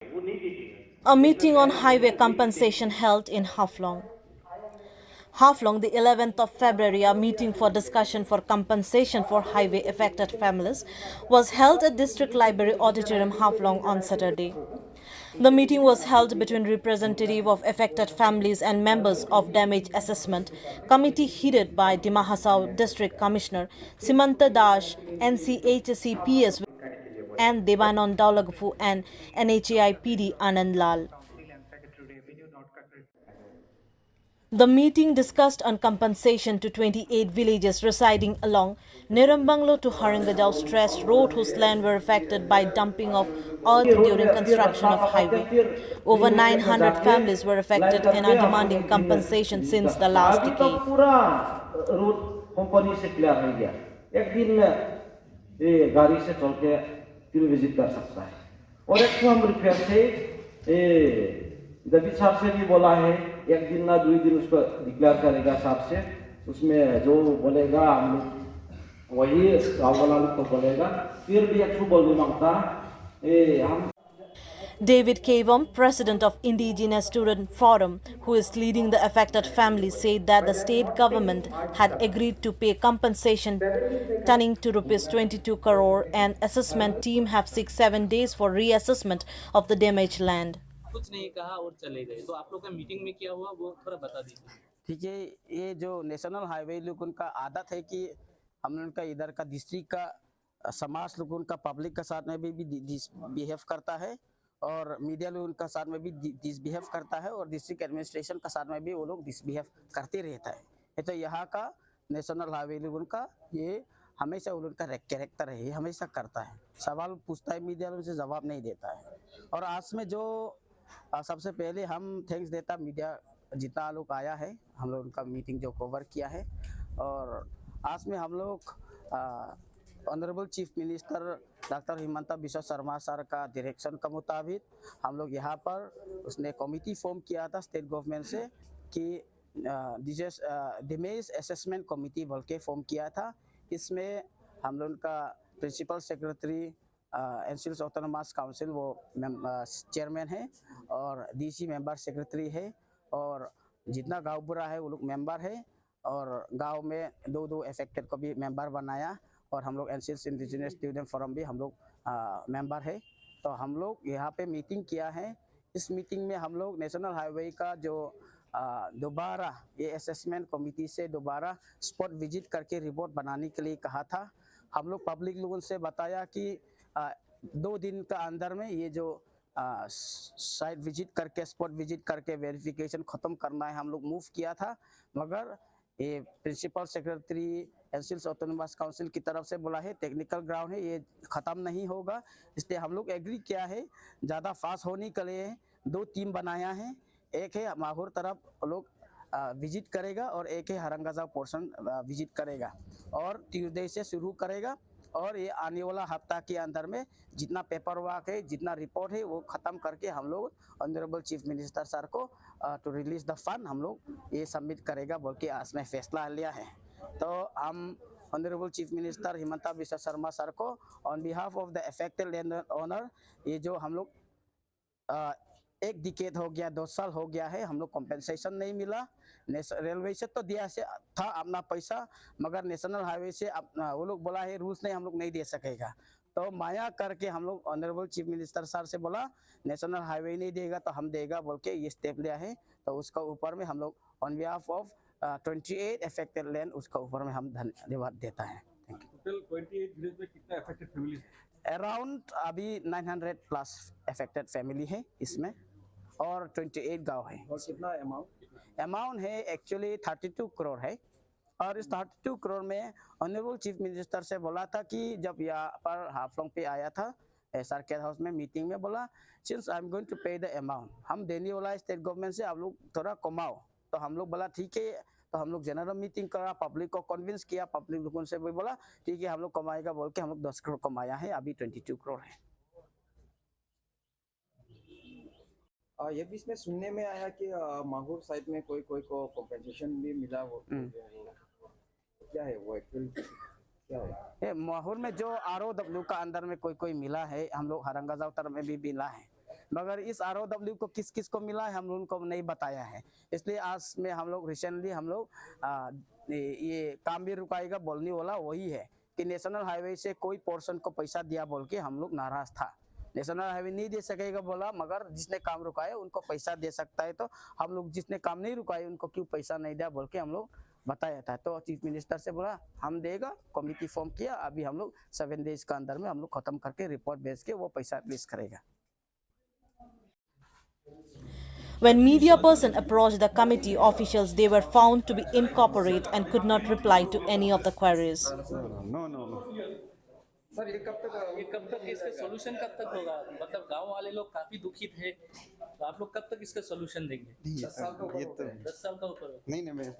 A meeting on highway compensation held in Haflong. Haflong, the 11th of February, a meeting for discussion for compensation for highway affected families was held at District Library Auditorium, Haflong on Saturday. The meeting was held between representatives of affected families and members of damage assessment committee headed by Dima Hasao District Commissioner Simanta Dash, NCHCPS and Devanon Daulagfu and NHAI PD Anand Lal. The meeting discussed on compensation to 28 villages residing along Nirambanglo to Haringajao Stress Road whose land were affected by dumping of earth during construction of highway. Over 900 families were affected and are demanding compensation since the last अभी तो decade. पूरा root company से clear हो गया। एक दिन में ये गाड़ी से चल के फिर विजिट कर सकता है। और एक हम रिपेयर से डेविड साहब से भी बोला है, एक दिन ना 2 दिन उसको डिक्लेयर करेगा साहब से, उसमें जो बोलेगा हम लोग वही गाँव वाला लोग को बोलेगा। फिर भी एक बोल मांगता हम David Kavam, president of Indigenous Student Forum, who is leading the affected families, said that the state government had agreed to pay compensation turning to rupees 22 crore and assessment team have 6-7 days for reassessment of the damaged land. कुछ नहीं कहा और चले गए। तो आप लोग का मीटिंग में क्या हुआ वो थोड़ा बता दीजिए। ठीक है, ये जो नेशनल हाईवे लोग उनका आदत है कि हम लोग का इधर का डिस्ट्रिक्ट का समाज लोग उनका पब्लिक के साथ में भी बिहेव करता है और मीडिया लोग उनका साथ में भी डिसबिहेव करता है और डिस्ट्रिक्ट एडमिनिस्ट्रेशन का साथ में भी वो लोग डिसबिहेव करते रहता है। ये तो यहाँ का नेशनल हाईवे लोग उनका ये हमेशा उनका कैरेक्टर है, ये हमेशा करता है, सवाल पूछता है मीडिया लोग से जवाब नहीं देता है। और आज में जो सबसे पहले हम थैंक्स देता मीडिया जितना लोग आया है, हम लोग उनका मीटिंग जो कवर किया है। और आज में हम लोग honourable chief minister doctor Himanta Biswa Sarma sir का डायरेक्शन के मुताबिक हम लोग यहाँ पर उसने कमेटी फॉर्म किया था स्टेट गवर्नमेंट से कि डैमेज असेसमेंट कमेटी बोल के फॉर्म किया था। इसमें हम लोग का principal secretary NCL autonomous council वो चेयरमैन है और डीसी मेंबर सेक्रेटरी है और जितना गांव बुरा है वो लोग मेंबर है और गांव में 2 अफेक्टेड को भी मेंबर बनाया और हम लोग एनसीएल इंडिजिनस स्टूडेंट फोरम भी हम लोग मेंबर है। तो हम लोग यहाँ पे मीटिंग किया है। इस मीटिंग में हम लोग नेशनल हाईवे का जो दोबारा ये असेसमेंट कमेटी से दोबारा स्पॉट विजिट करके रिपोर्ट बनाने के लिए कहा था। हम लोग पब्लिक लोगों से बताया कि 2 दिन का अंदर में ये जो साइट विजिट करके स्पॉट विजिट करके वेरिफिकेशन ख़त्म करना है, हम लोग मूव किया था। मगर ये principal secretary NCL autonomous council की तरफ से बोला है टेक्निकल ग्राउंड है, ये ख़त्म नहीं होगा, इसलिए हम लोग एग्री किया है ज़्यादा फास्ट होने के लिए 2 टीम बनाया है। एक है माहौर तरफ लोग विजिट करेगा और एक है हरंगाजाव पोर्शन विजिट करेगा और ट्यूसडे से शुरू करेगा और ये आने वाला हफ्ता के अंदर में जितना पेपर वर्क है, जितना रिपोर्ट है वो ख़त्म करके हम लोग ऑनरेबल चीफ मिनिस्टर सर को टू रिलीज द फंड हम लोग ये सबमिट करेगा बोल के आज में फैसला लिया है। तो हम honourable chief minister Himanta Biswa Sarma sir को on behalf of the affected land owner, ये जो हम लोग 1 डिकेड हो गया, 2 साल हो गया है, हम लोग कॉम्पेंसेशन नहीं मिला। रेलवे से तो दिया से था अपना पैसा, मगर नेशनल हाईवे से वो लोग बोला है रूल्स नहीं, हम लोग नहीं दे सकेगा। तो माया करके हम लोग ऑनरेबल चीफ मिनिस्टर सर से बोला नेशनल हाईवे नहीं देगा तो हम देगा बोल के ये स्टेप लिया है। तो उसका ऊपर में हम लोग on behalf of 28 affected land उसका ऊपर में हम धन्यवाद देता है। Thank you. टोटल 28 विलेज में कितना अफेक्टेड फैमिली? अराउंड अभी 900 प्लस अफेक्टेड फैमिली है इसमें और 28 गांव है। और कितना अमाउंट है एक्चुअली 32 करोड़ है और इस 32 करोड़ में ऑनरेबल चीफ मिनिस्टर से बोला था कि जब यहाँ पर हाफलोंग पे आया था सर्किट हाउस में मीटिंग में बोला since I am going to pay the amount, हम देने वाला स्टेट गवर्नमेंट से आप लोग थोड़ा कमाओ। तो हम लोग बोला ठीक है, तो हम लोग जनरल मीटिंग करा, पब्लिक को कन्विंस किया, पब्लिक लोगों से भी बोला ठीक है हम लोग कमाएगा बोल के हम लोग 10 करोड़ कमाया है, अभी 22 करोड़ है। ये भी इसमें सुनने में आया कि माहौर साइड में कोई को कॉम्पेंसेशन भी मिला हो, क्या है वो एक्चुअली क्या है? माहौर में जो ROW का अंदर में कोई मिला है, हम लोग हरंगाजाव तरफ में भी मिला है, मगर इस ROW को किस किस को मिला है हम लोगों को नहीं बताया है। इसलिए आज में हम लोग रिसेंटली हम लोग ये काम भी रुकाएगा बोलने वाला वही है कि नेशनल हाईवे से कोई पोर्शन को पैसा दिया बोल के हम लोग नाराज था। नेशनल हाईवे नहीं दे सकेगा बोला, मगर जिसने काम रुकाया उनको पैसा दे सकता है। तो हम लोग जिसने काम नहीं रुकाया उनको क्यों पैसा नहीं दिया बोल के हम लोग बताया था। तो चीफ मिनिस्टर से बोला हम देगा, कमेटी फॉर्म किया, अभी हम लोग 7 डेज का अंदर में हम लोग खत्म करके रिपोर्ट भेज के वो पैसा रिलीज करेगा। When media person approached the committee officials, they were found to be incorporate and could not reply to any of the queries. No. Sir ये कब तक इसका सोल्यूशन कब तक होगा? मतलब गांव वाले लोग काफी दुखी थे, तो आप लोग कब तक इसका सोल्यूशन देंगे? 10 साल का ऊपर 10 साल का ऊपर हो। नहीं मैं ऐसा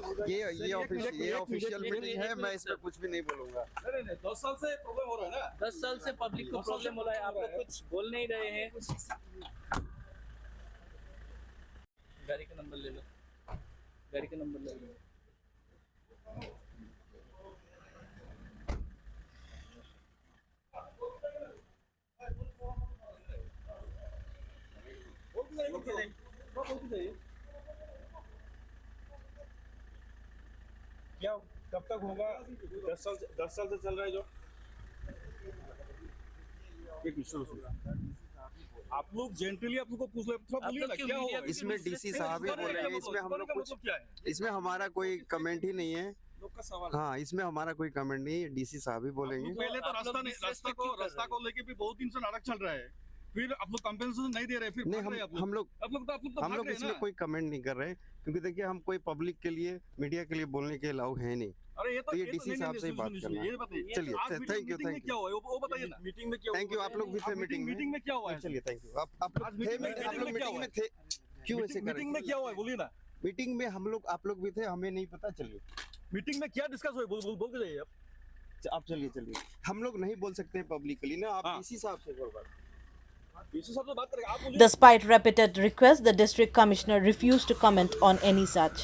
कुछ ये ऑफिशियल मीटिंग है, मैं इसमें कुछ भी नहीं बोलूंगा। नहीं 10 साल से प्रॉब्लम हो रहा है ना। 10 साल से पब्लिक को प्रॉब्लम हो रहा है, आप लोग कुछ बोल नहीं रहे हैं। गाड़ी का नंबर ले लो, गाड़ी का नंबर ले लो। क्या कब तक होगा? 10 साल से चल रहा है जो। एक आप लोग जेंटली आप लोग को पूछ रहे, बोलिए ना क्या होगा इसमें? डीसी साहब ही बोलेंगे, इसमें हम लोग कुछ, इसमें हमारा कोई कमेंट ही नहीं है। लोग का सवाल। हाँ, इसमें हमारा कोई कमेंट नहीं है, डीसी साहब ही बोलेंगे। पहले तो रास्ता को लेके भी बहुत दिन से नाटक चल रहा है, फिर आप लोग कंपेंसेशन नहीं दे रहे, फिर नहीं हम लोग इसमें कोई कमेंट नहीं कर रहे, क्योंकि देखिए हम कोई पब्लिक के लिए, मीडिया के लिए बोलने के अलाउ है नहीं। अरे ये डीसी साहब से ही बात करना है। चलिए थैंक यू क्या हुआ वो बताइए ना। मीटिंग में क्या थैंक यू, आप लोग भी थे मीटिंग में क्या हुआ है? चलिए थैंक यू। आप लोग मीटिंग में थे, क्यों ऐसे करें? मीटिंग में क्या हुआ है बोलिए ना। मीटिंग में आप लोग भी थे, हमें नहीं पता। चलिए मीटिंग में क्या डिस्कस हुआ बोल के जाइए आप। चलिए हम लोग नहीं बोल सकते हैं पब्लिकली ना, आप डीसी साहब से बोल बात। Despite repeated requests, the district commissioner refused to comment on any such.